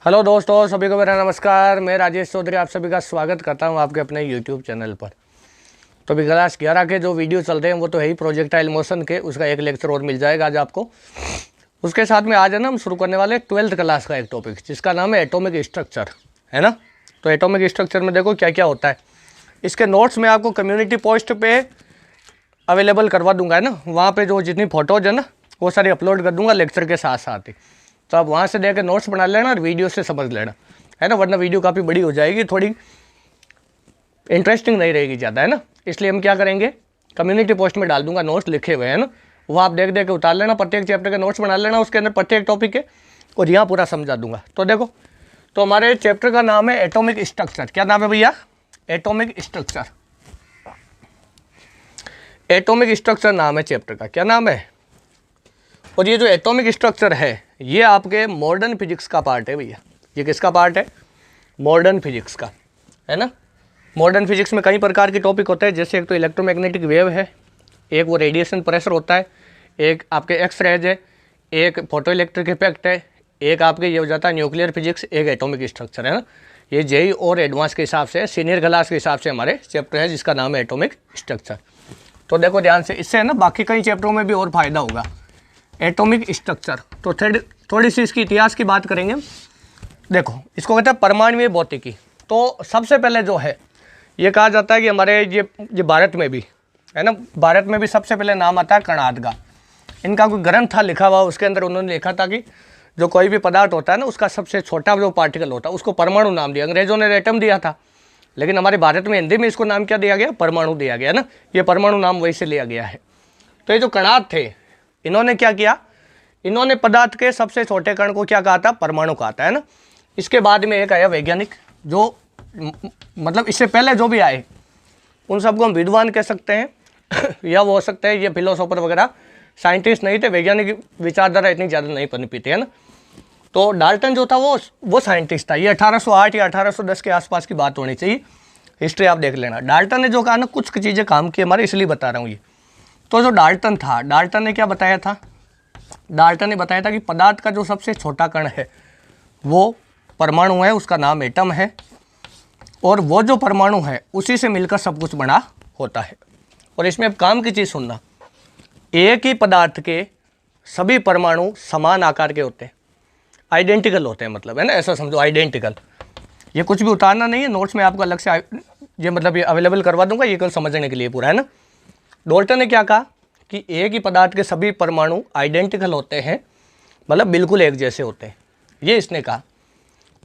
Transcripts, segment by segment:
Hello दोस्तों, सभी को मेरा नमस्कार। मैं राजेश चौधरी आप सभी का स्वागत करता हूं आपके अपने यूट्यूब चैनल पर। तो अभी क्लास 11 के जो वीडियो चल रहे हैं वो तो है ही प्रोजेक्टाइल मोशन के, उसका एक लेक्चर और मिल जाएगा आज आपको। उसके साथ में आज है ना हम शुरू करने वाले 12th क्लास का एक टॉपिक जिसका नाम है एटॉमिक स्ट्रक्चर, है ना। तो एटॉमिक स्ट्रक्चर में देखो क्या क्या होता है। इसके नोट्स मैं आपको कम्युनिटी पोस्ट पर अवेलेबल करवा दूंगा, है ना। वहाँ पर जो जितनी फ़ोटोज़ है ना वो सारी अपलोड कर दूँगा लेक्चर के साथ साथ ही। तो आप वहाँ से देख के नोट्स बना लेना और वीडियो से समझ लेना, है ना, वरना वीडियो काफ़ी बड़ी हो जाएगी, थोड़ी इंटरेस्टिंग नहीं रहेगी ज़्यादा, है ना। इसलिए हम क्या करेंगे, कम्युनिटी पोस्ट में डाल दूंगा नोट्स लिखे हुए, है ना। वो आप देख देख के उतार लेना, प्रत्येक चैप्टर के नोट्स बना लेना, उसके अंदर प्रत्येक टॉपिक है और यहाँ पूरा समझा दूंगा। तो देखो, तो हमारे चैप्टर का नाम है एटॉमिक स्ट्रक्चर। क्या नाम है भैया? Atomic structure. एटॉमिक स्ट्रक्चर नाम है चैप्टर का। क्या नाम है? और ये जो एटॉमिक स्ट्रक्चर है ये आपके मॉडर्न फिजिक्स का पार्ट है भैया। ये किसका पार्ट है? मॉडर्न फिजिक्स का, है ना। मॉडर्न फिजिक्स में कई प्रकार के टॉपिक होते हैं, जैसे एक तो इलेक्ट्रोमैग्नेटिक वेव है, एक वो रेडिएशन प्रेशर होता है, एक आपके एक्स रेज है, एक फोटो इलेक्ट्रिक इफेक्ट है, एक आपके ये हो जाता है न्यूक्लियर फिजिक्स, एक एटॉमिक स्ट्रक्चर, है ना। ये जेई और एडवांस के हिसाब से, सीनियर क्लास के हिसाब से हमारे चैप्टर है जिसका नाम है एटॉमिक स्ट्रक्चर। तो देखो ध्यान से, इससे है ना बाकी कई चैप्टरों में भी और फायदा होगा। एटॉमिक स्ट्रक्चर तो थोड़ी सी इसकी इतिहास की बात करेंगे। देखो, इसको कहते हैं परमाणु भौतिकी। तो सबसे पहले जो है ये कहा जाता है कि हमारे ये भारत में भी, है ना, भारत में भी सबसे पहले नाम आता है कणाद का। इनका कोई ग्रंथ था लिखा हुआ, उसके अंदर उन्होंने लिखा था कि जो कोई भी पदार्थ होता है ना उसका सबसे छोटा जो पार्टिकल होता है उसको परमाणु नाम दिया। अंग्रेजों ने एटम दिया था, लेकिन हमारे भारत में हिंदी में इसको नाम क्या दिया गया? परमाणु दिया गया ना। ये परमाणु नाम वही से लिया गया है। तो ये जो कणाद थे इन्होंने क्या किया, इन्होंने पदार्थ के सबसे छोटे कण को क्या कहा था? परमाणु कहा था, है ना। इसके बाद में एक आया वैज्ञानिक, जो मतलब इससे पहले जो भी आए उन सबको हम विद्वान कह सकते हैं या वो हो सकते हैं ये फिलोसोफर वगैरह, साइंटिस्ट नहीं थे। वैज्ञानिक विचारधारा इतनी ज़्यादा नहीं पनपी थी, है ना। तो डाल्टन जो था वो साइंटिस्ट था। ये 1808 या 1810 के आसपास की बात होनी चाहिए, हिस्ट्री आप देख लेना। डाल्टन ने जो कहा ना, कुछ चीज़ें काम की हमारे, इसलिए बता रहा हूँ ये। तो जो डाल्टन था, डाल्टन ने क्या बताया था? डाल्टन ने बताया था कि पदार्थ का जो सबसे छोटा कण है वो परमाणु है, उसका नाम एटम है, और वो जो परमाणु है उसी से मिलकर सब कुछ बना होता है। और इसमें अब काम की चीज़ सुनना, एक ही पदार्थ के सभी परमाणु समान आकार के होते हैं, आइडेंटिकल होते हैं, मतलब, है ना, ऐसा समझो, आइडेंटिकल। ये कुछ भी उतारना नहीं है, नोट्स में आपको अलग से ये मतलब ये अवेलेबल करवा दूंगा, ये कल समझने के लिए पूरा, है ना। डाल्टन ने क्या कहा कि एक ही पदार्थ के सभी परमाणु आइडेंटिकल होते हैं, मतलब बिल्कुल एक जैसे होते हैं, ये इसने कहा।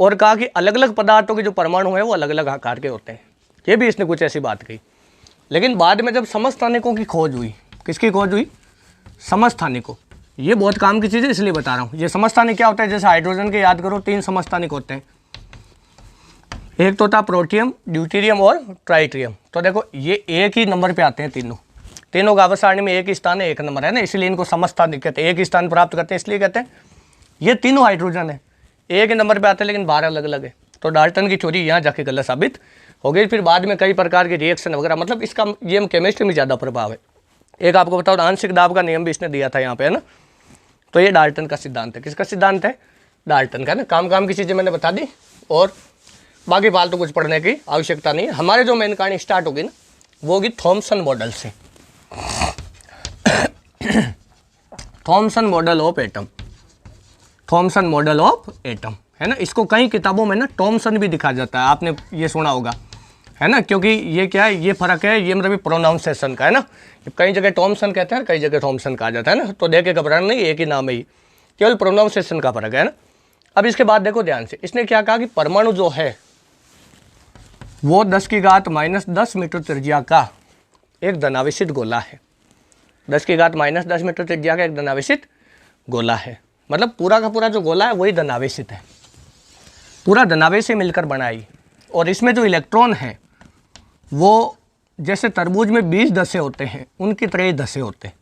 और कहा कि अलग अलग पदार्थों के जो परमाणु हैं वो अलग अलग आकार के होते हैं, ये भी इसने कुछ ऐसी बात कही। लेकिन बाद में जब समस्थानिकों की खोज हुई, किसकी खोज हुई? समस्थानिकों। ये बहुत काम की चीज़ है, इसलिए बता रहा हूँ। ये समस्थानिक क्या होता है? जैसे हाइड्रोजन के याद करो, 3 समस्थानिक होते हैं। एक तो था प्रोटियम, ड्यूटेरियम और ट्राइटियम। तो देखो ये एक ही नंबर पे आते हैं, तीनों का आवर्त सारणी में एक ही स्थान है, एक नंबर, है ना, इसलिए इनको समस्थानिक कहते हैं। एक ही स्थान प्राप्त करते हैं इसलिए कहते हैं। ये तीनों हाइड्रोजन है, एक ही नंबर पे आते हैं, लेकिन 12 अलग अलग है। तो डाल्टन की थ्योरी यहाँ जाके गलत साबित हो गई। फिर बाद में कई प्रकार के रिएक्शन वगैरह, मतलब इसका ये केमिस्ट्री में ज़्यादा प्रभाव है। एक आपको बताओ, आंशिक दाब का नियम भी इसने दिया था यहाँ पे, है ना। तो ये डाल्टन का सिद्धांत है। किसका सिद्धांत है? डाल्टन का, ना। काम की चीज़ें मैंने बता दी, और बाकी फालतू कुछ पढ़ने की आवश्यकता नहीं है। हमारे जो मेन कहानी स्टार्ट होगी ना वो होगी थॉमसन मॉडल से। Thompson model of atom, Thompson model of atom, है ना। इसको कई किताबों में ना थॉमसन भी दिखा जाता है, आपने ये सुना होगा, है ना। क्योंकि ये क्या है, ये फर्क है, ये मतलब प्रोनाउंसिएशन का, है ना। कई जगह थॉमसन कहते हैं, कई जगह थॉमसन कहा जाता है ना। तो देख के घबराना नहीं, एक ही नाम है, ये केवल प्रोनाउंसिएशन का फर्क है ना। अब इसके बाद देखो ध्यान से, इसने क्या कहा कि परमाणु जो है वो 10⁻⁻10 मीटर त्रिज्या का एक धनावेशित गोला है। 10⁻⁻10 मीटर त्रिज्या का एक धनावेशित गोला है, मतलब पूरा का पूरा जो गोला है वही धनावेशित है, पूरा धनावेश से मिलकर बना है। और इसमें जो इलेक्ट्रॉन है वो जैसे तरबूज में 20 दशे होते हैं, उनकी तरह ही दशे होते हैं।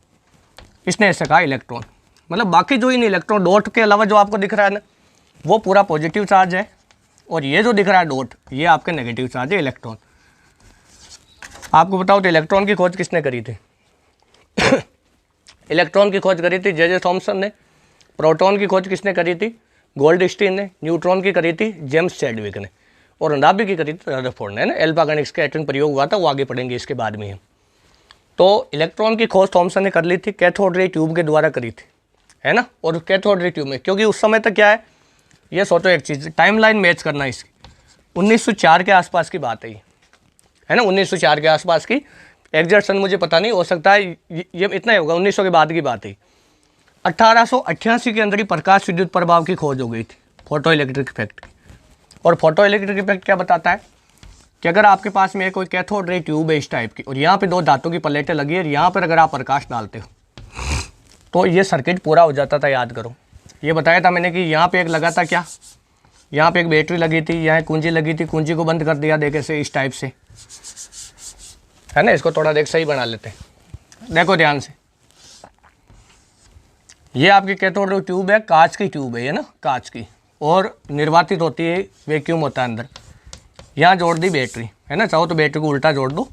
इसने ऐसे कहा इलेक्ट्रॉन, मतलब बाकी जो इन इलेक्ट्रॉन डॉट के अलावा जो आपको दिख रहा है ना वो पूरा पॉजिटिव चार्ज है, और ये जो दिख रहा है डॉट ये आपके नेगेटिव चार्ज है, इलेक्ट्रॉन। आपको बताओ तो इलेक्ट्रॉन की खोज किसने करी थी? इलेक्ट्रॉन की खोज करी थी जे जे थॉमसन ने। प्रोटॉन की खोज किसने करी थी? गोल्डस्टीन ने, न्यूट्रॉन की करी थी जेम्स चैडविक ने, और नाभिक की करी थी रदरफोर्ड ने, है ना। एल्फा गणित स्कैटरिंग प्रयोग हुआ था, वो आगे पढ़ेंगे इसके बाद में। तो इलेक्ट्रॉन की खोज थॉमसन ने कर ली थी, कैथोड रे ट्यूब के द्वारा करी थी, है ना। और कैथोड रे ट्यूब में, क्योंकि उस समय तक क्या है, ये सोचो एक चीज़, टाइमलाइन मैच करना इसकी, 1904 के आसपास की बात है ना, 1904 के आसपास की। एग्जैक्ट सन मुझे पता नहीं, हो सकता है ये इतना ही होगा, 1900 के बाद की बात है। 1888 के अंदर ही प्रकाश विद्युत प्रभाव की खोज हो गई थी, फोटो इलेक्ट्रिक इफेक्ट की। और फोटो इलेक्ट्रिक इफेक्ट क्या बताता है कि अगर आपके पास में कोई कैथोड रे ट्यूब है इस टाइप की, और यहाँ पे दो धातु की प्लेटें लगी है, और यहाँ पर अगर आप प्रकाश डालते हो तो ये सर्किट पूरा हो जाता था। याद करो, ये बताया था मैंने कि यहाँ पे एक लगा था क्या, यहाँ पे एक बैटरी लगी थी, यहाँ कुंजी लगी थी, कुंजी को बंद कर दिया देखे से इस टाइप से, है ना। इसको थोड़ा देख सही बना लेते हैं, देखो ध्यान से। ये आपकी कैथोड रे ट्यूब है, कांच की ट्यूब है ना, कांच की, और निर्वातित होती है, वैक्यूम होता है अंदर। यहाँ जोड़ दी बैटरी, है ना, चाहो तो बैटरी को उल्टा जोड़ दो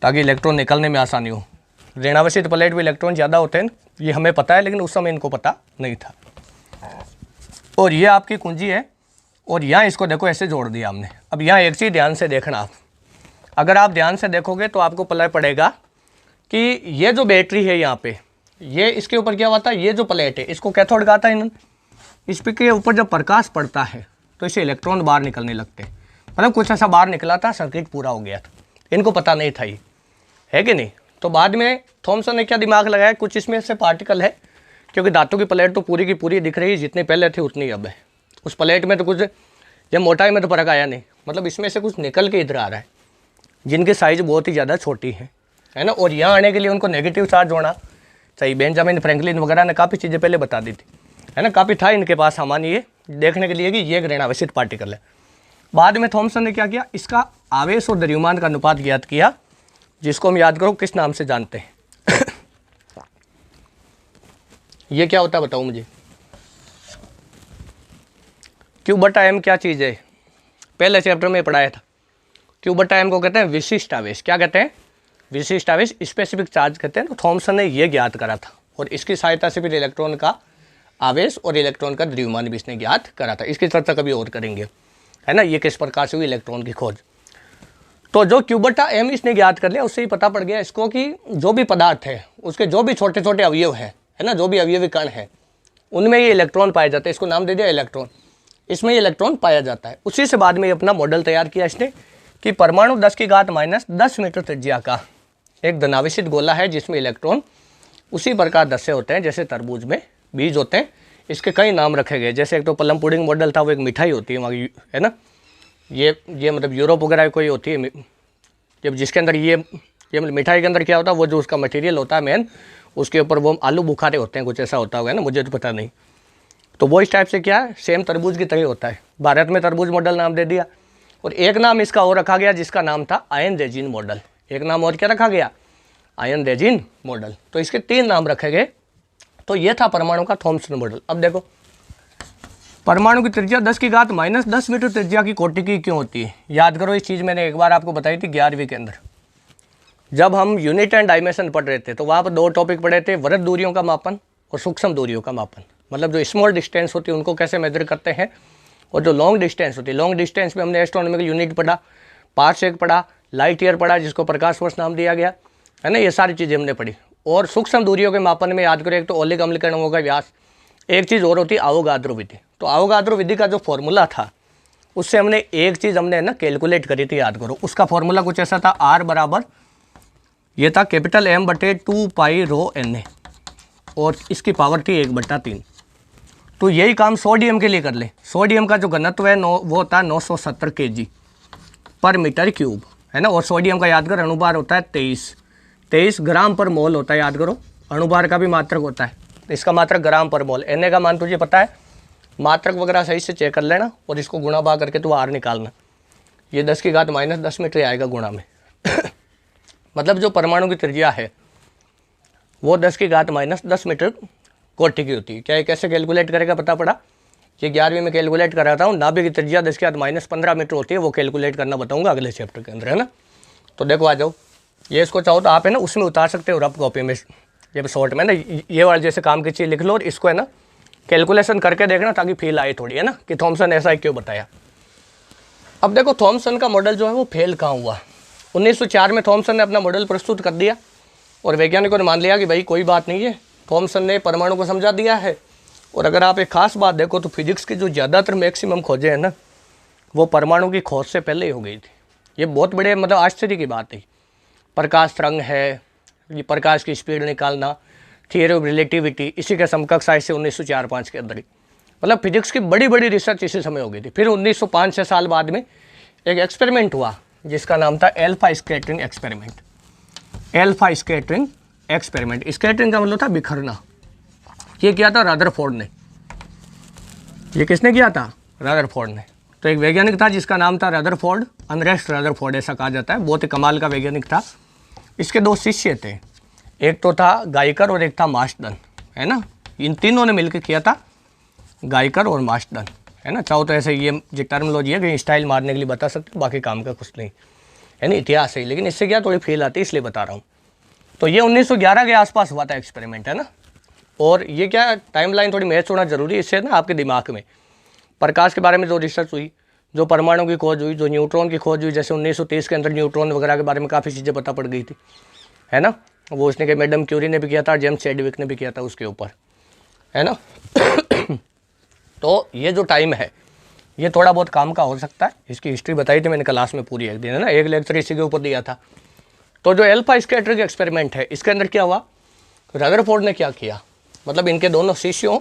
ताकि इलेक्ट्रॉन निकलने में आसानी हो। ऋणावेशित प्लेट में इलेक्ट्रॉन ज़्यादा होते हैं, ये हमें पता है, लेकिन उस समय इनको पता नहीं था। और ये आपकी कुंजी है, और यहाँ इसको देखो ऐसे जोड़ दिया हमने। अब यहाँ एक चीज़ ध्यान से देखना आप, अगर आप ध्यान से देखोगे तो आपको पता पड़ेगा कि ये जो बैटरी है यहाँ पे, ये इसके ऊपर क्या हुआ था, ये जो प्लेट है इसको कैथोड कहा था इन्होंने। इस पे के ऊपर जब प्रकाश पड़ता है तो इसे इलेक्ट्रॉन बाहर निकलने लगते हैं, मतलब कुछ ऐसा बाहर निकला था, सर्किट पूरा हो गया था। इनको पता नहीं था ये, है कि नहीं। तो बाद में थॉमसन ने क्या दिमाग लगाया, कुछ इसमें से पार्टिकल है, क्योंकि धातु की प्लेट तो पूरी की पूरी दिख रही है, जितनी पहले थी उतनी अब है। उस प्लेट में तो कुछ, जब मोटाई में तो फर्क आया नहीं, मतलब इसमें से कुछ निकल के इधर आ रहा है, जिनकी साइज बहुत ही ज़्यादा छोटी है ना। और यहाँ आने के लिए उनको नेगेटिव चार्ज होना चाहिए। बेंजामिन फ्रैंकलिन वगैरह ने काफ़ी चीज़ें पहले बता दी थी, है ना, काफ़ी था इनके पास सामान ये देखने के लिए कि ये ऋणावेशित पार्टिकल है। बाद में थॉमसन ने क्या किया, इसका आवेश और द्रव्यमान का अनुपात ज्ञात किया, जिसको हम याद करो किस नाम से जानते हैं। ये क्या होता है बताओ मुझे, क्यू बटा एम क्या चीज़ है, पहले चैप्टर में पढ़ाया था। क्यू बटा एम को कहते हैं विशिष्ट आवेश, क्या कहते हैं, विशिष्ट आवेश, स्पेसिफिक चार्ज कहते हैं। तो थॉमसन ने ये ज्ञात करा था, और इसकी सहायता से फिर इलेक्ट्रॉन का आवेश और इलेक्ट्रॉन का द्रव्यमान भी इसने ज्ञात करा था। इसकी चर्चा कभी और करेंगे, है ना, ये किस प्रकार से हुई इलेक्ट्रॉन की खोज। तो जो क्यू बटा एम इसने ज्ञात कर लिया, उससे ही पता पड़ गया इसको कि जो भी पदार्थ है उसके जो भी छोटे छोटे अवयव है ना, जो भी अवयवी कण है उनमें ये इलेक्ट्रॉन पाए जाते हैं। इसको नाम दे दिया इलेक्ट्रॉन, इसमें ये इलेक्ट्रॉन पाया जाता है। उसी से बाद में ये अपना मॉडल तैयार किया इसने कि परमाणु 10⁻⁻10 मीटर त्रिज्या का एक धनावेशित गोला है, जिसमें इलेक्ट्रॉन उसी प्रकार दसे होते हैं जैसे तरबूज में बीज होते हैं। इसके कई नाम रखे गए, जैसे एक तो प्लम पुडिंग मॉडल था, वो एक मिठाई होती है वहाँ की, है ना, ये मतलब यूरोप वगैरह कोई होती है, जब जिसके अंदर ये मतलब मिठाई के अंदर क्या होता है, वो जो उसका मटेरियल होता है मेन, उसके ऊपर वो आलू बुखारे होते हैं, कुछ ऐसा होता होगा ना, मुझे तो पता नहीं। तो वो इस टाइप से क्या है, सेम तरबूज की तरह होता है। भारत में तरबूज मॉडल नाम दे दिया। और एक नाम इसका और रखा गया, जिसका नाम था आयन रेजिन मॉडल। एक नाम और क्या रखा गया, आयन रेजिन मॉडल। तो इसके 3 नाम रखे गए। तो ये था परमाणु का थॉमसन मॉडल। अब देखो, परमाणु की त्रिज्या 10⁻10 मीटर त्रिज्या की कोटि की क्यों होती है। याद करो, इस चीज़ मैंने एक बार आपको बताई थी 11वीं के अंदर, जब हम यूनिट एंड डायमेंशन पढ़ रहे थे, तो वहाँ पर 2 टॉपिक पढ़े थे, वृत्त दूरियों का मापन और सूक्ष्म दूरियों का मापन। मतलब जो स्मॉल डिस्टेंस होती है उनको कैसे मेजर करते हैं, और जो लॉन्ग डिस्टेंस होती है, लॉन्ग डिस्टेंस में हमने एस्ट्रोनॉमिकल यूनिट पढ़ा, पार्सेक पढ़ा, लाइट ईयर पढ़ा, जिसको प्रकाश वर्ष नाम दिया गया, है ना, ये सारी चीज़ें हमने पढ़ी। और सूक्ष्म दूरियों के मापन में याद करो, एक तो औलिक अम्लीकरणों का व्यास, एक चीज़ और होती है अवोगाद्रो विधि। तो अवोगाद्रो विधि का जो फॉर्मूला था, उससे हमने एक चीज़ हमने ना कैलकुलेट करी थी, याद करो। उसका फॉर्मूला कुछ ऐसा था, R बराबर ये था कैपिटल M/2 पाई ρ Na, और इसकी पावर थी 1/3। तो यही काम सोडियम के लिए कर ले। सोडियम का जो घनत्व है वो होता है 970 kg पर मीटर क्यूब, है ना। और सोडियम का याद कर अणुभार होता है 23 ग्राम पर मोल होता है। याद करो, अणुभार का भी मात्रक होता है, इसका मात्रक ग्राम पर मोल। Na का मान तुझे पता है, मात्रक वगैरह सही से चेक कर लेना, और इसको गुणा भाग करके तो R निकालना। ये 10⁻10 मीटर आएगा गुणा में। मतलब जो परमाणु की त्रिज्या है वो 10⁻10 मीटर कोटि की होती है। क्या ये कैसे कैलकुलेट करेगा पता पड़ा, ये 11वीं में कैलकुलेट कर रहा था। नाभिक की त्रिज्या 10⁻15 मीटर होती है, वो कैलकुलेट करना बताऊंगा अगले चैप्टर के अंदर, है ना। तो देखो आ जाओ, ये इसको चाहो तो आप है ना उसमें उतार सकते हो रफ कॉपी में, जब शॉर्ट में ना ये वाले जैसे काम की चीज़ लिख लो, और इसको है ना कैलकुलेशन करके देखना ताकि फील आए थोड़ी, है ना, कि थॉमसन ऐसा क्यों बताया। अब देखो थॉमसन का मॉडल जो है वो फेल कहाँ हुआ। 1904 में थॉमसन ने अपना मॉडल प्रस्तुत कर दिया और वैज्ञानिकों ने मान लिया कि भाई कोई बात नहीं है, थॉमसन ने परमाणु को समझा दिया है। और अगर आप एक खास बात देखो तो फिजिक्स की जो ज़्यादातर मैक्सिमम खोजें हैं ना, वो परमाणु की खोज से पहले ही हो गई थी। ये बहुत बड़े मतलब आश्चर्य की बात है। प्रकाश तरंग है, ये प्रकाश की स्पीड निकालना, थियरी ऑफ रिलेटिविटी, इसी के समकक्ष आए से 1904-05 के अंदर ही, मतलब फिजिक्स की बड़ी बड़ी रिसर्च इसी समय हो गई थी। फिर 1905-6 साल बाद में एक एक्सपेरिमेंट हुआ जिसका नाम था alpha scattering experiment. Alpha scattering experiment, scattering का मतलब था बिखरना। ये किया था रदरफोर्ड ने। ये किसने किया था? रदरफोर्ड ने। तो एक वैज्ञानिक था जिसका नाम था रदरफोर्ड, अनरेस्ट रदरफोर्ड ऐसा कहा जाता है। बहुत ही कमाल का वैज्ञानिक था। इसके 2 शिष्य थे, एक तो था गाइकर और एक था मार्सडन, है ना। इन तीनों ने मिलकर किया था, गाइकर और मार्सडन, है ना। चाहो तो ऐसे ये टर्मिनोलॉजी है कि स्टाइल मारने के लिए बता सकते हो, बाकी काम का कुछ नहीं, है ना, इतिहास है। लेकिन इससे क्या थोड़ी फील आती है इसलिए बता रहा हूँ। तो ये 1911 के आसपास हुआ था एक्सपेरिमेंट, है ना। और ये क्या टाइमलाइन थोड़ी मैच होना जरूरी है, इससे ना आपके दिमाग में प्रकाश के बारे में जो रिसर्च हुई, जो परमाणु की खोज हुई, जो न्यूट्रॉन की खोज हुई, जैसे 1930 के अंदर न्यूट्रॉन वगैरह के बारे में काफ़ी चीज़ें पता पड़ गई थी, है ना। वो उसने कि मैडम क्यूरी ने भी किया था, जेम्स चैडविक ने भी किया था उसके ऊपर, है ना। तो ये जो टाइम है ये थोड़ा बहुत काम का हो सकता है। इसकी हिस्ट्री बताई थी मैंने क्लास में पूरी एक दिन, है ना, एक लेक्चर इसी के ऊपर दिया था। तो जो एल्फा स्कैटरिंग एक्सपेरिमेंट है इसके अंदर क्या हुआ, रदरफोर्ड ने क्या किया, मतलब इनके दोनों शिष्यों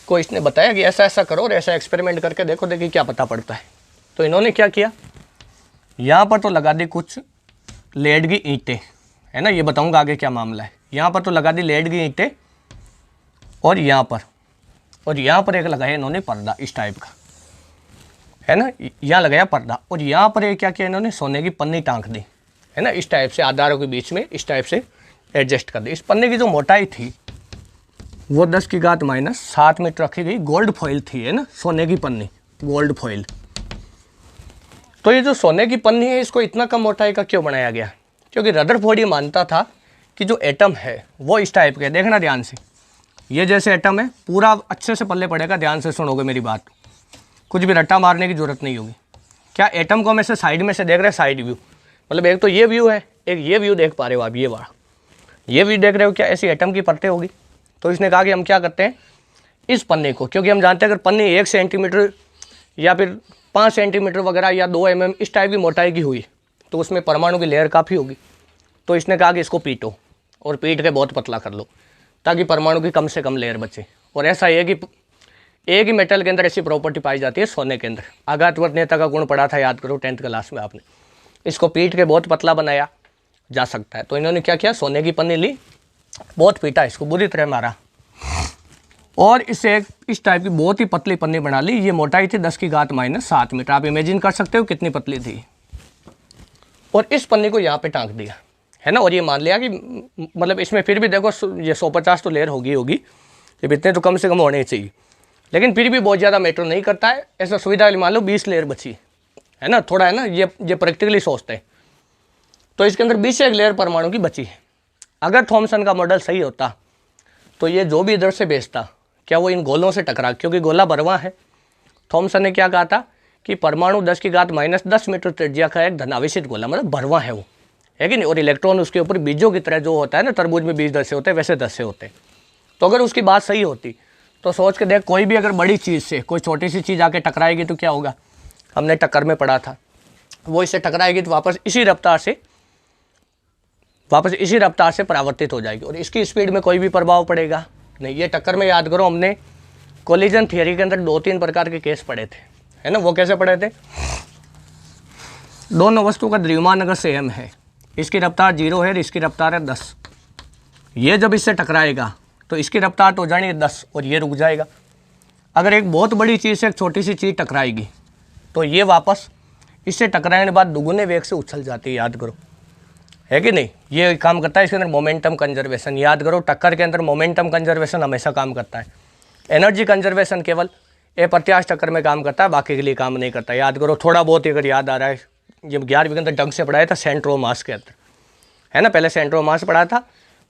को इसने बताया कि ऐसा ऐसा करो और ऐसा एक्सपेरिमेंट करके देखो, देखिए क्या पता पड़ता है। तो इन्होंने क्या किया, यहाँ पर तो लगा दी कुछ लेड की ईंटें, है ना, ये बताऊंगा आगे क्या मामला है। यहाँ पर तो लगा दी लेड की ईंटें और यहाँ पर एक लगाया इन्होंने पर्दा इस टाइप का, है ना, यहाँ लगाया पर्दा। और यहाँ पर एक क्या किया इन्होंने, सोने की पन्नी टांग दी, है ना, इस टाइप से आधारों के बीच में इस टाइप से एडजस्ट कर दी। इस पन्ने की जो मोटाई थी वो 10⁻⁷ मीटर रखी गई। गोल्ड फॉइल थी, है ना, सोने की पन्नी, गोल्ड फॉइल। तो ये जो सोने की पन्नी है इसको इतना कम मोटाई का क्यों बनाया गया, क्योंकि रदरफोर्ड ये मानता था कि जो एटम है वो इस टाइप के, देखना ध्यान से, ये जैसे एटम है पूरा अच्छे से पल्ले पड़ेगा, ध्यान से सुनोगे मेरी बात, कुछ भी रट्टा मारने की जरूरत नहीं होगी। क्या एटम को हम ऐसे साइड में से देख रहे हैं, साइड व्यू, मतलब एक तो ये व्यू है, एक ये व्यू देख पा रहे हो आप, ये वाला ये व्यू देख रहे हो, क्या ऐसी एटम की परतें होगी। तो इसने कहा कि हम क्या करते हैं, इस पन्ने को, क्योंकि हम जानते हैं अगर पन्नी 1 सेंटीमीटर या फिर 5 सेंटीमीटर वगैरह या 2 mm इस टाइप की मोटाई की हुई तो उसमें परमाणु की लेयर काफ़ी होगी। तो इसने कहा कि इसको पीटो और पीट के बहुत पतला कर लो ताकि परमाणु की कम से कम लेयर बचे। और ऐसा है कि एक ही मेटल के अंदर ऐसी प्रॉपर्टी पाई जाती है, सोने के अंदर आघातवर्णीयता का गुण पढ़ा था, याद करो 10th क्लास में आपने। इसको पीट के बहुत पतला बनाया जा सकता है। तो इन्होंने क्या किया, सोने की पन्नी ली, बहुत पीटा, इसको बुरी तरह मारा और इसे एक इस टाइप की बहुत ही पतली पन्नी बना ली। ये मोटाई थी 10⁻⁷ मीटर, आप इमेजिन कर सकते हो कितनी पतली थी। और इस पन्नी को यहाँ पे टांग दिया, है ना। और ये मान लिया कि मतलब इसमें फिर भी देखो ये 150 तो लेयर होगी, जब इतने तो कम से कम होने चाहिए, लेकिन फिर भी बहुत ज़्यादा मैटर नहीं करता है। ऐसा सुविधा वाली मान लो 20 लेयर बची, है ना, थोड़ा है ना, ये प्रैक्टिकली सोचते हैं। तो इसके अंदर 20 एक लेयर परमाणु की बची है। अगर थॉमसन का मॉडल सही होता तो ये जो भी इधर से भेजता क्या वो इन गोलों से टकरा, क्योंकि गोला भरवा है। थॉमसन ने क्या कहा था कि परमाणु 10⁻⁻10 मीटर त्रिज्या का एक धनावेशित गोला, मतलब भरवा है वो, है कि नहीं। और इलेक्ट्रॉन उसके ऊपर बीजों की तरह जो होता है ना, तरबूज में बीज धसे होते हैं वैसे धसे होते हैं। तो अगर उसकी बात सही होती तो सोच के देख, कोई भी अगर बड़ी चीज़ से कोई छोटी सी चीज़ आके टकराएगी तो क्या होगा, हमने टक्कर में पढ़ा था, वो इससे टकराएगी तो वापस इसी रफ्तार से परावर्तित हो जाएगी और इसकी स्पीड में कोई भी प्रभाव पड़ेगा नहीं। ये टक्कर में याद करो हमने कोलिजन थियरी के अंदर 2-3 प्रकार के केस पढ़े थे, है ना। वो कैसे पढ़े थे, दोनों वस्तु का द्रव्यमान अगर सेम है, इसकी रफ्तार 0 है और इसकी रफ्तार है 10, ये जब इससे टकराएगा तो इसकी रफ्तार तो हो जानी है 10 और ये रुक जाएगा। अगर एक बहुत बड़ी चीज़ से एक छोटी सी चीज़ टकराएगी तो ये वापस इससे टकराने के बाद दुगुने वेग से उछल जाती है, याद करो, है कि नहीं। ये काम करता है इसके अंदर मोमेंटम कंजर्वेशन, याद करो टक्कर के अंदर मोमेंटम कंजर्वेशन हमेशा काम करता है। एनर्जी कंजर्वेशन केवल अप्रत्याश टक्कर में काम करता है, बाकी के लिए काम नहीं करता, याद करो। थोड़ा बहुत अगर याद आ रहा है, जब 11वीं के अंदर ढंग से पढ़ाया था सेंटर ऑफ मास के अंदर, है ना, पहले सेंटर ऑफ मास पढ़ा था,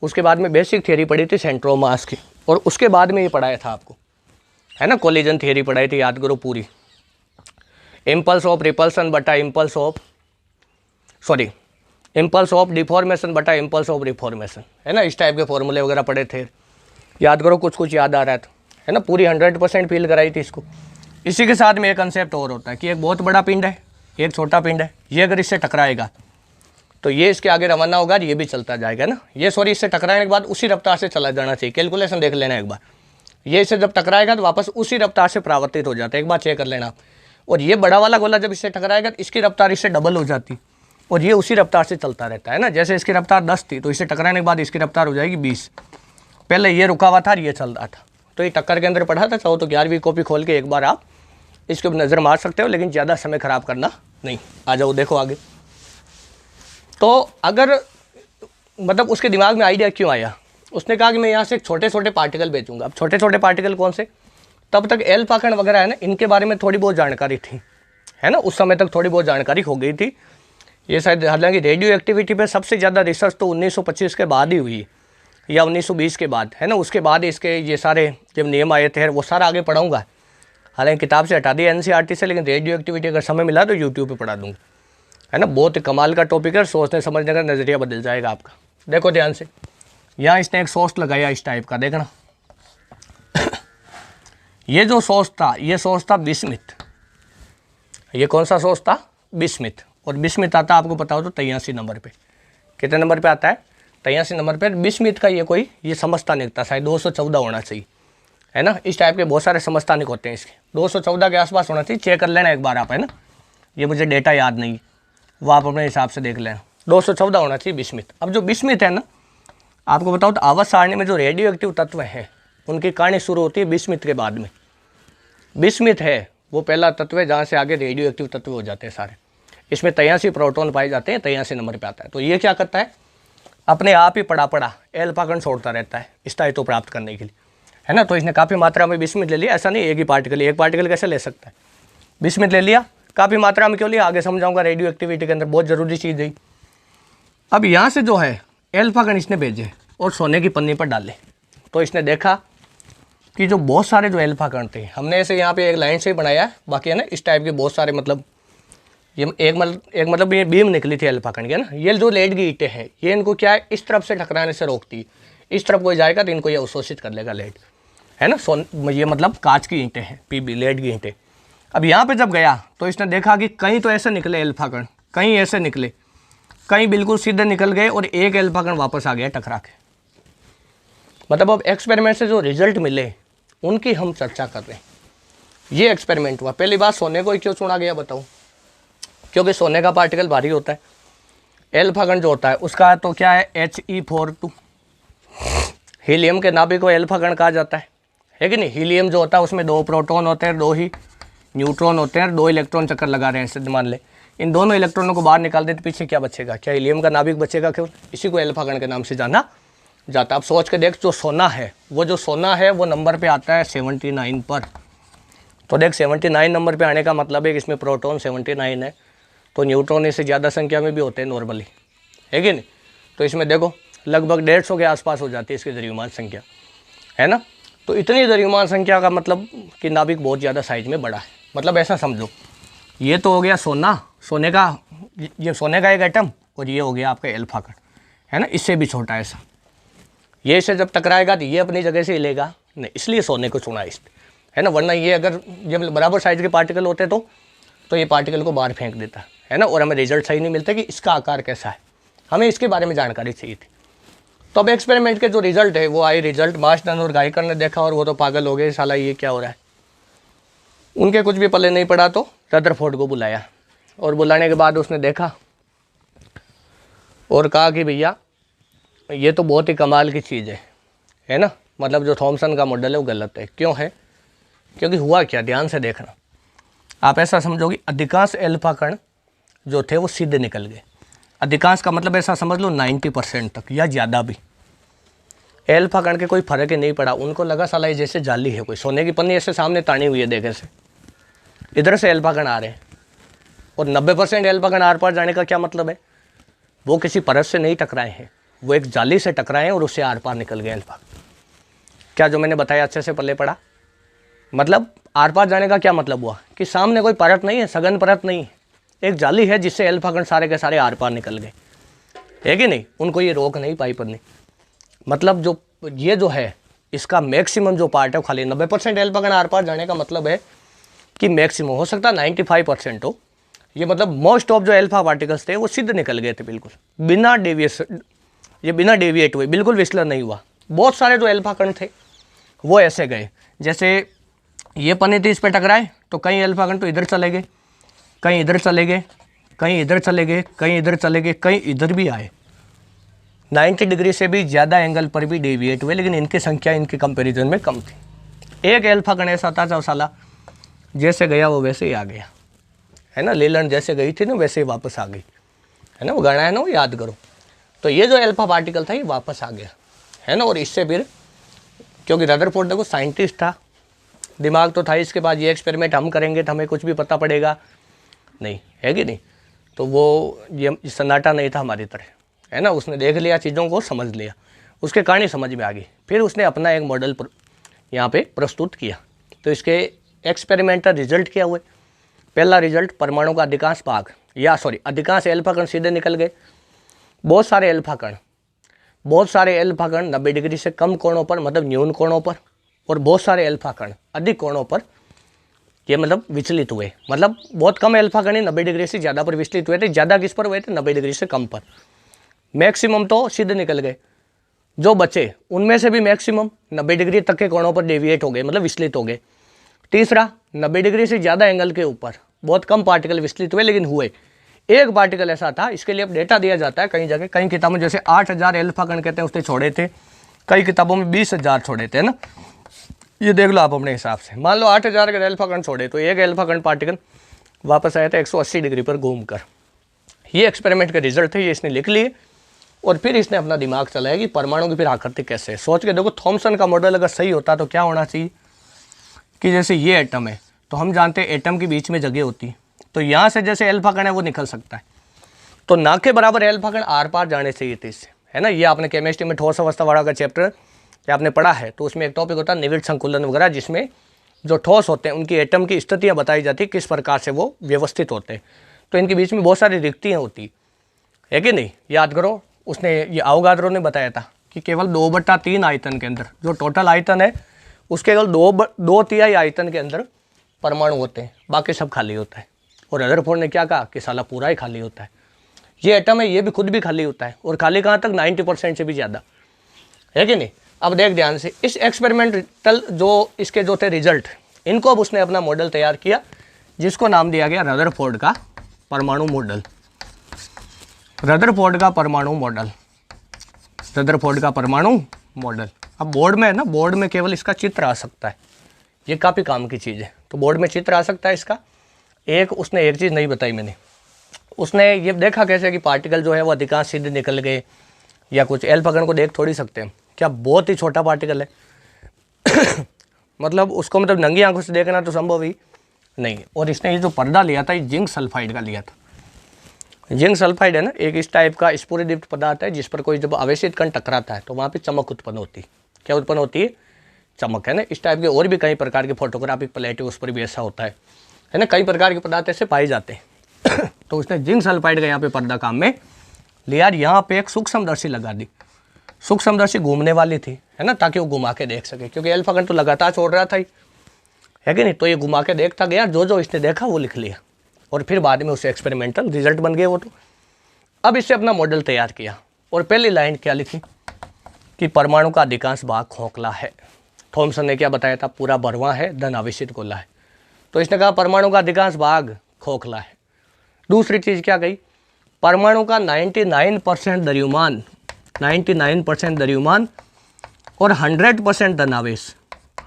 उसके बाद में बेसिक थियरी पढ़ी थी सेंटर ऑफ मास की, और उसके बाद में ये पढ़ाया था आपको, है ना, कोलिजन थियरी पढ़ाई थी, याद करो पूरी। इम्पल्स ऑफ रिपल्सन बटा इम्पल्स ऑफ डिफॉर्मेशन बटा इम्पल्स ऑफ रिफॉर्मेशन, है ना, इस टाइप के फॉर्मूले वगैरह पढ़े थे, याद करो, कुछ कुछ याद आ रहा था, है ना, पूरी 100% फील कराई थी इसको। इसी के साथ में एक कंसेप्ट और होता है कि एक बहुत बड़ा पिंड है, एक छोटा पिंड है, ये अगर इससे टकराएगा तो ये इसके आगे रवाना होगा, ये भी चलता जाएगा ना, ये सॉरी इससे टकराने के बाद उसी रफ्तार से चला जाना चाहिए, कैलकुलेशन देख लेना एक बार, ये इससे जब टकराएगा तो वापस उसी रफ्तार से परावर्तित हो जाता है, एक बार चेक कर लेना। और ये बड़ा वाला गोला जब इससे टकराएगा तो इसकी रफ्तार इससे डबल हो जाती और ये उसी रफ्तार से चलता रहता है ना। जैसे इसकी रफ्तार 10 थी तो इससे टकराने के बाद इसकी रफ्तार हो जाएगी 20, पहले ये रुका हुआ था और ये चल रहा था। तो ये टक्कर के अंदर पढ़ा था, चाहो तो 11वीं कॉपी खोल के एक बार आप इसके ऊपर नज़र मार सकते हो, लेकिन ज़्यादा समय ख़राब करना नहीं। आ जाओ देखो आगे। तो अगर मतलब उसके दिमाग में आइडिया क्यों आया, उसने कहा कि मैं यहाँ से छोटे छोटे पार्टिकल बेचूंगा। अब छोटे छोटे पार्टिकल कौन से, तब तक एल्फा कण वगैरह है ना, इनके बारे में थोड़ी बहुत जानकारी थी, है ना, उस समय तक थोड़ी बहुत जानकारी हो गई थी। ये शायद, हालांकि रेडियो एक्टिविटी पे सबसे ज़्यादा रिसर्च तो 1925 के बाद ही हुई या 1920 के बाद, है ना, उसके बाद इसके ये सारे जब नियम आए थे वो सारा आगे पढ़ाऊँगा। हालांकि किताब से हटा दिया NCERT से, लेकिन रेडियो एक्टिविटी अगर समय मिला तो यूट्यूब पे पढ़ा दूँगा, है ना। बहुत कमाल का टॉपिक है, सोचने समझने का नज़रिया बदल जाएगा आपका। देखो ध्यान से, यहाँ इसने एक सोर्स लगाया इस टाइप का, देखना ये जो सोर्स था, ये सोर्स था बिस्मिथ। ये कौन सा सोर्स था, बिस्मिथ। और बिस्मिथ आता आपको पता हो तो 83 नंबर पे, कितने नंबर पे आता है, 83 नंबर पे। बिस्मिथ का ये समस्थानिक था, शायद 214 होना चाहिए, है ना। इस टाइप के बहुत सारे समस्थानिक होते हैं, इसके 214 के आसपास होना चाहिए, चेक कर लेना एक बार आप, है ना, ये मुझे डेटा याद नहीं, वो आप अपने हिसाब से देख लेना, 214 होना चाहिए बिस्मिथ। अब जो बिस्मिथ है ना, आपको बताओ तो आवर्त सारणी में जो रेडियो एक्टिव तत्व हैं उनकी कहानी शुरू होती है बिस्मिथ के बाद में। बिस्मिथ है वो पहला तत्व है जहाँ से आगे रेडियो एक्टिव तत्व हो जाते हैं सारे। इसमें 83 प्रोटॉन पाए जाते हैं, 83 नंबर पे आता है। तो ये क्या करता है, अपने आप ही पड़ा एल्फा कण छोड़ता रहता है स्थायित्व प्राप्त करने के लिए, है ना। तो इसने काफ़ी मात्रा में बिस्मिथ ले लिया, ऐसा नहीं एक ही पार्टिकल, एक पार्टिकल कैसे ले सकता है, बिस्मिथ ले लिया, काफ़ी मात्रा में क्यों लिया आगे समझाऊंगा। रेडियो एक्टिविटी के अंदर बहुत ज़रूरी चीज़ है। अब यहाँ से जो है एल्फा कण इसने भेजे और सोने की पन्नी पर डाले, तो इसने देखा कि जो बहुत सारे जो एल्फा कण थे, हमने ऐसे यहाँ पे एक लाइन से ही बनाया है, बाकी है ना इस टाइप के बहुत सारे, मतलब ये एक मतलब ये बीम निकली थी एल्फा कण की, है ना। ये जो लेड की ईंटें हैं ये इनको क्या है, इस तरफ से टकराने से रोकती है, इस तरफ कोई जाएगा तो इनको ये अवशोषित कर लेगा लेड, है ना। ये मतलब कांच की ईंटें हैं, PB लेड की ईंटें। अब यहाँ पे जब गया तो इसने देखा कि कहीं तो ऐसे निकले एल्फा कण, कहीं ऐसे निकले, कहीं बिल्कुल सीधे निकल गए और एक एल्फा कण वापस आ गया टकरा के। मतलब अब एक्सपेरिमेंट से जो रिजल्ट मिले उनकी हम चर्चा कर रहे हैं। ये एक्सपेरिमेंट हुआ। पहली बात, सोने को क्यों चुना गया बताऊँ, क्योंकि सोने का पार्टिकल भारी होता है, एल्फा कण जो होता है उसका तो क्या है He42। हीलियम के नाभिक को एल्फा कण कहा जाता है कि नहीं। हीलियम जो होता है उसमें 2 प्रोटॉन होते हैं, 2 ही न्यूट्रॉन होते हैं, 2 इलेक्ट्रॉन चक्कर लगा रहे हैं, ऐसे मान ले। इन दोनों इलेक्ट्रॉनों को बाहर निकाल दे तो पीछे क्या बचेगा, क्या हीलियम का नाभिक बचेगा केवल, इसी को एल्फा कण के नाम से जाना जाता है। अब सोच के देख, जो सोना है वो नंबर पे आता है 79 पर। तो देख 79 नंबर पे आने का मतलब है कि इसमें प्रोटॉन 79 है, तो न्यूट्रॉन इससे ज़्यादा संख्या में भी होते हैं नॉर्मली, है कि नहीं। तो इसमें देखो लगभग 150 के आसपास हो जाती है इसकी द्रव्यमान संख्या, है ना। तो इतनी द्रव्यमान संख्या का मतलब कि नाभिक बहुत ज़्यादा साइज में बड़ा है। मतलब ऐसा समझो, ये तो हो गया सोने का एक एटम, और ये हो गया आपका एल्फा कण, है ना, इससे भी छोटा ऐसा। ये इसे जब टकराएगा तो ये अपनी जगह से हिलेगा नहीं, इसलिए सोने को चुना इस, है ना। वरना ये अगर जब बराबर साइज के पार्टिकल होते तो ये पार्टिकल को बाहर फेंक देता, है ना, और हमें रिजल्ट सही नहीं मिलता कि इसका आकार कैसा है, हमें इसके बारे में जानकारी चाहिए थी। तो अब एक्सपेरिमेंट के जो रिजल्ट है वो आए, रिजल्ट मार्शटन और गाइकर ने देखा और वो तो पागल हो गए, साला ये क्या हो रहा है। उनके कुछ भी पल्ले नहीं पड़ा तो रदरफोर्ड को बुलाया, और बुलाने के बाद उसने देखा और कहा कि भैया ये तो बहुत ही कमाल की चीज़ है ना। मतलब जो थॉमसन का मॉडल है वो गलत है। क्यों है, क्योंकि हुआ क्या, ध्यान से देखना। आप ऐसा समझो कि अधिकांश एल्फा कण जो थे वो सीधे निकल गए। अधिकांश का मतलब ऐसा समझ लो 90% तक या ज़्यादा भी। एल्फा कण के कोई फर्क ही नहीं पड़ा, उनको लगा साला ये जैसे जाली है, कोई सोने की पन्नी ऐसे सामने तानी हुई है, देखे से इधर से एल्फा कण आ रहे हैं, और 90% एल्फा कण आर पार जाने का क्या मतलब है, वो किसी परत से नहीं टकराए हैं, वो एक जाली से टकराए हैं और उससे आर पार निकल गए एल्फा। क्या जो मैंने बताया अच्छे से पल्ले पड़ा, मतलब आर पार जाने का क्या मतलब हुआ कि सामने कोई परत नहीं है, सघन परत नहीं है, एक जाली है जिससे अल्फा कण सारे के सारे आर पार निकल गए, है कि नहीं, उनको ये रोक नहीं पाई पड़नी। मतलब जो ये जो है इसका मैक्सिमम जो पार्ट है वो खाली 90% अल्फा कण आर पार जाने का मतलब है कि मैक्सिमम हो सकता है 95% हो। ये मतलब मोस्ट ऑफ जो अल्फा पार्टिकल्स थे वो सिद्ध निकल गए थे बिल्कुल बिना डेविएशन, ये बिना डेविएट हुए, बिल्कुल विचलन नहीं हुआ। बहुत सारे जो अल्फा कण थे वो ऐसे गए, जैसे ये पनीति इस पर टकराए तो कई अल्फा कण तो इधर चले गए, कहीं इधर चले गए, कहीं इधर चले गए, कहीं इधर चले गए, कहीं इधर भी आए, 90 डिग्री से भी ज़्यादा एंगल पर भी डेविएट हुए, लेकिन इनकी संख्या इनके कंपैरिजन में कम थी। एक अल्फा कण ऐसा था जो साला जैसे गया वो वैसे ही आ गया, है ना, लेलन जैसे गई थी ना वैसे ही वापस आ गई, है ना, वो गणना है ना, वो याद करो। तो ये जो अल्फा पार्टिकल था ये वापस आ गया, है ना। और इससे फिर क्योंकि रदरफोर्ड देखो साइंटिस्ट था, दिमाग तो था इसके पास, ये एक्सपेरिमेंट हम करेंगे तो हमें कुछ भी पता पड़ेगा नहीं, है कि नहीं। तो वो ये सन्नाटा नहीं था हमारी तरह, है ना, उसने देख लिया, चीज़ों को समझ लिया, उसके कारण ही समझ में आ गई। फिर उसने अपना एक मॉडल यहाँ पे प्रस्तुत किया। तो इसके एक्सपेरिमेंटल रिजल्ट क्या हुए? पहला रिजल्ट, परमाणु का अधिकांश भाग अधिकांश अल्फा कण सीधे निकल गए। बहुत सारे अल्फा कण 90 डिग्री से कम कोणों पर, मतलब न्यून कोणों पर, और बहुत सारे अल्फा कण अधिक कोणों पर ये मतलब विचलित हुए। मतलब बहुत कम अल्फा कण 90 डिग्री से ज़्यादा पर विचलित हुए थे। ज़्यादा किस पर हुए थे? 90 डिग्री से कम पर। मैक्सिमम तो सीधे निकल गए, जो बचे उनमें से भी मैक्सिमम 90 डिग्री तक के कोणों पर डेविएट हो गए, मतलब विचलित हो गए। तीसरा, 90 डिग्री से ज़्यादा एंगल के ऊपर बहुत कम पार्टिकल विचलित हुए, लेकिन हुए। एक पार्टिकल ऐसा था, इसके लिए अब डेटा दिया जाता है कई जगह, कई किताबों जैसे 8000 अल्फा कण कहते हैं उसने छोड़े थे, कई किताबों में 20,000 छोड़े थे, ना। ये देख लो आप अपने हिसाब से। मान लो 8000 के अल्फा कण छोड़े तो एक अल्फा कण पार्टिकल वापस आया था 180 डिग्री पर घूमकर। ये एक्सपेरिमेंट के रिजल्ट थे, ये इसने लिख लिए। और फिर इसने अपना दिमाग चलाया कि परमाणु की फिर आकृति कैसे है। सोच के देखो, थॉमसन का मॉडल अगर सही होता तो क्या होना चाहिए कि जैसे ये एटम है तो हम जानते हैं एटम के बीच में जगह होती है, तो यहाँ से जैसे अल्फा कण है वो निकल सकता है, तो ना के बराबर अल्फा कण आर पार जाने चाहिए थे इससे, है ना। ये आपने केमिस्ट्री में ठोस अवस्था वाला का चैप्टर आपने पढ़ा है, तो उसमें एक टॉपिक होता है निविड़ संकुलन वगैरह, जिसमें जो ठोस होते हैं उनकी एटम की स्थितियाँ बताई जाती है, किस प्रकार से वो व्यवस्थित होते हैं। तो इनके बीच में बहुत सारी रिक्तियाँ होती है कि नहीं, याद करो। उसने ये अवोगाद्रो ने बताया था कि केवल 2/3 आयतन के अंदर, जो टोटल आयतन है उसके केवल 2/3 आयतन के अंदर परमाणु होते हैं, बाकी सब खाली होता है। और रदरफोर्ड ने क्या कहा कि साला पूरा ही खाली होता है। ये एटम है, ये भी खुद भी खाली होता है, और खाली कहाँ तक? 90% से भी ज़्यादा, है कि नहीं। अब देख ध्यान से, इस एक्सपेरिमेंटल जो इसके जो थे रिजल्ट, इनको अब उसने अपना मॉडल तैयार किया, जिसको नाम दिया गया रदरफोर्ड का परमाणु मॉडल। रदरफोर्ड का परमाणु मॉडल, रदरफोर्ड का परमाणु मॉडल। अब बोर्ड में है ना, बोर्ड में केवल इसका चित्र आ सकता है, ये काफ़ी काम की चीज़ है। तो बोर्ड में चित्र आ सकता है इसका। उसने एक चीज़ नहीं बताई मैंने, उसने ये देखा कैसे कि पार्टिकल जो है वो अधिकांश सीधे निकल गए या कुछ। अल्फा कण को देख थोड़ी सकते हैं क्या, बहुत ही छोटा पार्टिकल है मतलब उसको मतलब नंगी आंखों से देखना तो संभव ही नहीं। और इसने ये जो पर्दा लिया था, ये जिंक सल्फाइड का लिया था। जिंक सल्फाइड है ना, एक इस टाइप का स्फुरिदीप्त पदार्थ है, जिस पर कोई जब आवेशित कण टकराता है तो वहाँ पे चमक उत्पन्न होती है। क्या उत्पन्न होती है? चमक, है ना। इस टाइप के और भी कई प्रकार के फोटोग्राफिक प्लेट है, उस पर भी ऐसा होता है ना। कई प्रकार के पदार्थ ऐसे पाए जाते हैं तो उसने जिंक सल्फाइड का यहाँ पे पर्दा काम में लिया। यहाँ पे एक सूक्ष्मदर्शी लगा दी। सूक्ष्मदर्शी घूमने वाली थी, है ना, ताकि वो घुमा के देख सके, क्योंकि अल्फा कण तो लगातार छोड़ रहा था ही, है कि नहीं। तो ये घुमा के देखता गया, जो जो इसने देखा वो लिख लिया, और फिर बाद में उसे एक्सपेरिमेंटल रिजल्ट बन गए वो। तो अब इससे अपना मॉडल तैयार किया, और पहली लाइन क्या लिखी कि परमाणु का अधिकांश भाग खोखला है। थॉमसन ने क्या बताया था? पूरा भरवा है, धन आवेशित गोला है। तो इसने कहा परमाणु का अधिकांश भाग खोखला है। दूसरी चीज़ क्या कही? परमाणु का 99% द्रव्यमान, 99% द्रव्यमान और 100% धनावेश,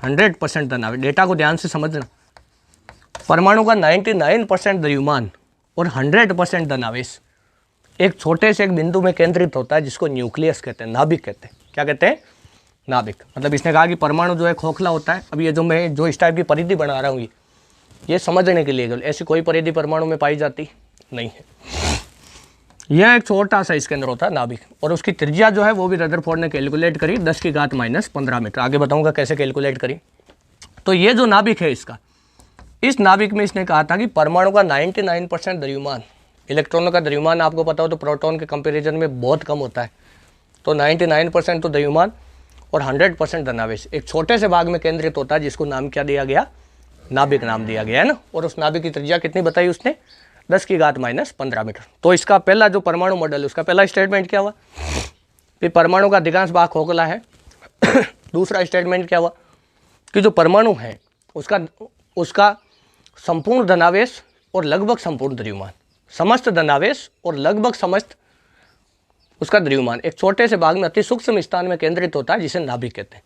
100% धनावेश। डेटा को ध्यान से समझना। परमाणु का 99% द्रव्यमान और 100% धनावेश एक छोटे से एक बिंदु में केंद्रित होता है, जिसको न्यूक्लियस कहते हैं, नाभिक कहते हैं। क्या कहते हैं? नाभिक। मतलब इसने कहा कि परमाणु जो है खोखला होता है। अब ये जो मैं जो इस टाइप की परिधि बना रहा हूँ, ये समझने के लिए केवल, ऐसी कोई परिधि परमाणु में पाई जाती नहीं है। यह एक छोटा सा इसके अंदर होता है नाभिक, और उसकी त्रिज्या जो है वो भी रदरफोर्ड ने कैलकुलेट करी, 10⁻⁻15 मीटर। आगे बताऊंगा कैसे कैलकुलेट करी। तो ये जो नाभिक है इसका, इस नाभिक में इसने कहा था कि परमाणु का 99% द्रव्यमान, इलेक्ट्रॉनों का द्रव्यमान आपको पता हो तो प्रोटॉन के कंपैरिजन में बहुत कम होता है, तो 99% तो द्रव्यमान और 100% धनावेश एक छोटे से भाग में केंद्रित होता है, जिसको नाम क्या दिया गया, नाभिक नाम दिया गया है ना। और उस नाभिक की त्रिज्या कितनी बताई उसने, 10⁻⁻15 मीटर। तो इसका पहला जो परमाणु मॉडल है उसका पहला स्टेटमेंट क्या हुआ कि परमाणु का अधिकांश भाग खोखला है। दूसरा स्टेटमेंट क्या हुआ कि जो परमाणु है उसका संपूर्ण धनावेश और लगभग संपूर्ण द्रव्यमान, समस्त धनावेश और लगभग समस्त उसका द्रव्यमान एक छोटे से भाग में अति सूक्ष्म स्थान में केंद्रित होता है, जिसे नाभिक कहते हैं।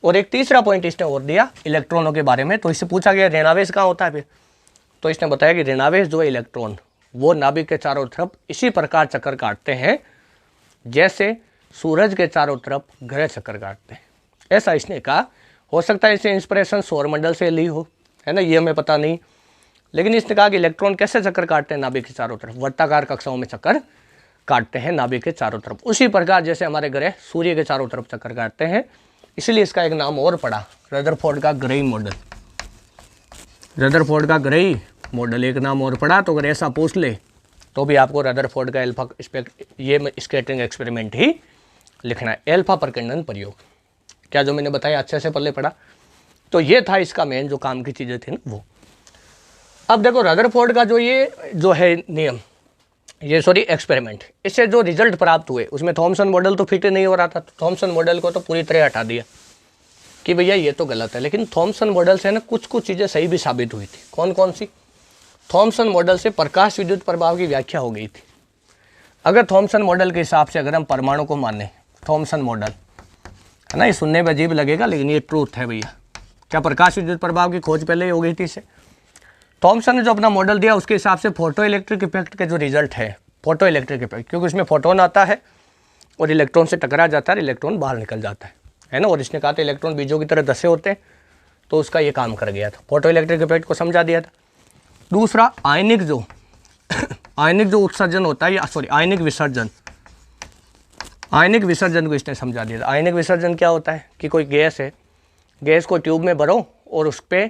और एक तीसरा पॉइंट इसने और दिया इलेक्ट्रॉनों के बारे में। तो इससे पूछा गया ऋणावेश कहाँ होता है फिर, तो इसने बताया कि ऋणावेश जो है इलेक्ट्रॉन, वो नाभिक के चारों तरफ इसी प्रकार चक्कर काटते हैं जैसे सूरज के चारों तरफ ग्रह चक्कर काटते हैं, ऐसा इसने कहा। हो सकता है इसे इंस्पिरेशन सौरमंडल से ली हो, है ना, ये हमें पता नहीं, लेकिन इसने कहा कि इलेक्ट्रॉन कैसे चक्कर काटते हैं नाभिक के चारों तरफ, वर्ताकार कक्षाओं में चक्कर काटते हैं नाभिक के चारों तरफ, उसी प्रकार जैसे हमारे ग्रह सूर्य के चारों तरफ चक्कर काटते हैं। इसलिए इसका एक नाम और पड़ा, रदरफोर्ड का ग्रेई मॉडल। रदरफोर्ड का ग्रेई मॉडल एक नाम और पड़ा। तो अगर ऐसा पूछ ले तो भी आपको रदरफोर्ड का एल्फा ये स्कैटरिंग एक्सपेरिमेंट ही लिखना है, एल्फा प्रकीर्णन प्रयोग। क्या जो मैंने बताया अच्छे से पहले पढ़ा, तो ये था इसका मेन जो काम की चीज़ें थी ना वो। अब देखो रदरफोर्ड का जो है नियम, ये सॉरी एक्सपेरिमेंट, इससे जो रिजल्ट प्राप्त हुए उसमें थॉमसन मॉडल तो फिट नहीं हो रहा था, तो थॉमसन मॉडल को तो पूरी तरह हटा दिया कि भैया ये तो गलत है। लेकिन थॉमसन मॉडल से ना कुछ चीज़ें सही भी साबित हुई थी। कौन कौन सी, थॉमसन मॉडल से प्रकाश विद्युत प्रभाव की व्याख्या हो गई थी। अगर थॉमसन मॉडल के हिसाब से अगर हम परमाणु को माने, थॉमसन मॉडल है ना, ये सुनने में अजीब लगेगा लेकिन ये ट्रूथ है भैया। क्या प्रकाश विद्युत प्रभाव की खोज पहले ही हो गई थी इससे? थॉमसन ने जो अपना मॉडल दिया उसके हिसाब से फोटो इलेक्ट्रिक इफेक्ट के जो रिजल्ट है, फोटो इलेक्ट्रिक इफेक्ट, क्योंकि उसमें फोटोन आता है और इलेक्ट्रॉन से टकरा जाता है, इलेक्ट्रॉन बाहर निकल जाता है ना। और इसने कहा था इलेक्ट्रॉन बीजों की तरह धसे होते हैं, तो उसका ये काम कर गया था, फोटो इलेक्ट्रिक इफेक्ट को समझा दिया था। दूसरा आयनिक जो उत्सर्जन होता है, या सॉरी आयनिक विसर्जन को इसने समझा दिया था। आयनिक विसर्जन क्या होता है कि कोई गैस है, गैस को ट्यूब में भरो और उस पर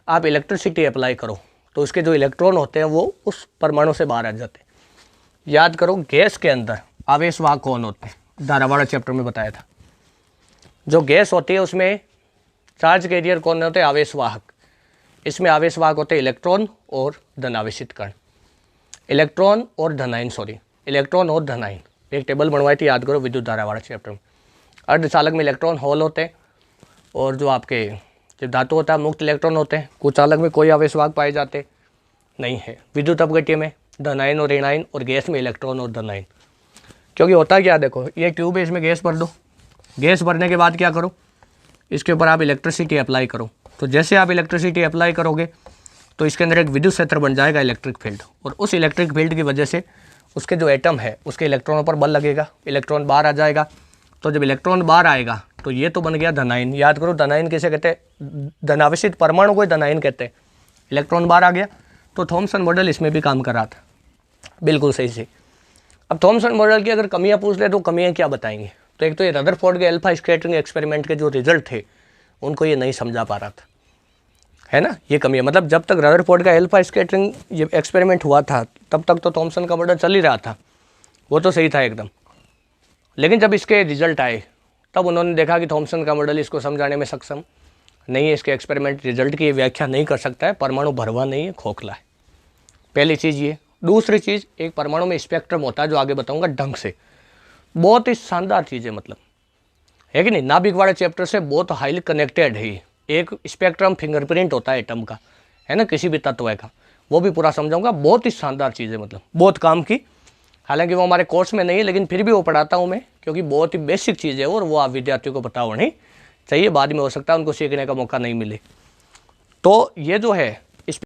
आप इलेक्ट्रिसिटी अप्लाई करो, तो उसके जो इलेक्ट्रॉन होते हैं वो उस परमाणु से बाहर आ जाते हैं। याद करो गैस के अंदर आवेशवाहक कौन होते हैं, धारावाड़ा चैप्टर में बताया था। जो गैस होती है उसमें चार्ज कैरियर कौन होते हैं, आवेशवाहक। इसमें आवेशवाहक होते हैं इलेक्ट्रॉन और धनावेशित कण, इलेक्ट्रॉन और धनायन। एक टेबल बनवाई थी, याद करो, विद्युत धारावाड़ा चैप्टर में। अर्धचालक में इलेक्ट्रॉन होल होते हैं और जो आपके जब धातु होता है मुक्त इलेक्ट्रॉन होते हैं। कुचालक में कोई आवेशवाहक पाए जाते नहीं है। विद्युत अपघट्य में धनायन और ऋणायन, और गैस में इलेक्ट्रॉन और धनायन। क्योंकि होता क्या, देखो ये ट्यूब है, इसमें गैस भर दो, गैस भरने के बाद क्या करो, इसके ऊपर आप इलेक्ट्रिसिटी अप्लाई करो। तो जैसे आप इलेक्ट्रिसिटी अप्लाई करोगे तो इसके अंदर एक विद्युत क्षेत्र बन जाएगा, इलेक्ट्रिक फील्ड, और उस इलेक्ट्रिक फील्ड की वजह से उसके जो एटम है उसके इलेक्ट्रॉनों पर बल लगेगा, इलेक्ट्रॉन बाहर आ जाएगा। तो जब इलेक्ट्रॉन बाहर आएगा तो ये तो बन गया धनायन। याद करो धनायन किसे कहते हैं, धनावेशित परमाणु को धनायन कहते हैं। इलेक्ट्रॉन बाहर आ गया, तो थॉमसन मॉडल इसमें भी काम कर रहा था, बिल्कुल सही से। अब थॉमसन मॉडल की अगर कमियां पूछ ले तो कमियां क्या बताएंगे, तो एक तो ये रदरफोर्ड के अल्फा स्कैटरिंग एक्सपेरिमेंट के जो रिजल्ट थे उनको ये नहीं समझा पा रहा था, है ना, ये कमियां। मतलब जब तक रदरफोर्ड का अल्फा स्कैटरिंग ये एक्सपेरिमेंट हुआ था तब तक तो थॉमसन का मॉडल चल ही रहा था, वो तो सही था एकदम। लेकिन जब इसके रिजल्ट आए तब उन्होंने देखा कि थॉमसन का मॉडल इसको समझाने में सक्षम नहीं है, इसके एक्सपेरिमेंट रिजल्ट की व्याख्या नहीं कर सकता है, परमाणु भरवा नहीं है, खोखला है। पहली चीज़ ये। दूसरी चीज़, एक परमाणु में स्पेक्ट्रम होता है, जो आगे बताऊंगा ढंग से, बहुत ही शानदार चीज़ है, मतलब है कि नहीं। नाभिक वाले चैप्टर से बहुत हाईली कनेक्टेड है। एक स्पेक्ट्रम फिंगरप्रिंट होता है एटम का, है ना, किसी भी तत्व का, वो भी पूरा समझाऊंगा। बहुत ही शानदार चीज़ है, मतलब बहुत काम की। हालांकि वो हमारे कोर्स में नहीं है, लेकिन फिर भी वो पढ़ाता हूँ मैं, क्योंकि बहुत ही बेसिक चीज़ है और वो आप विद्यार्थियों को पता होनी चाहिए। बाद में हो सकता है उनको सीखने का मौका नहीं मिले। तो ये जो है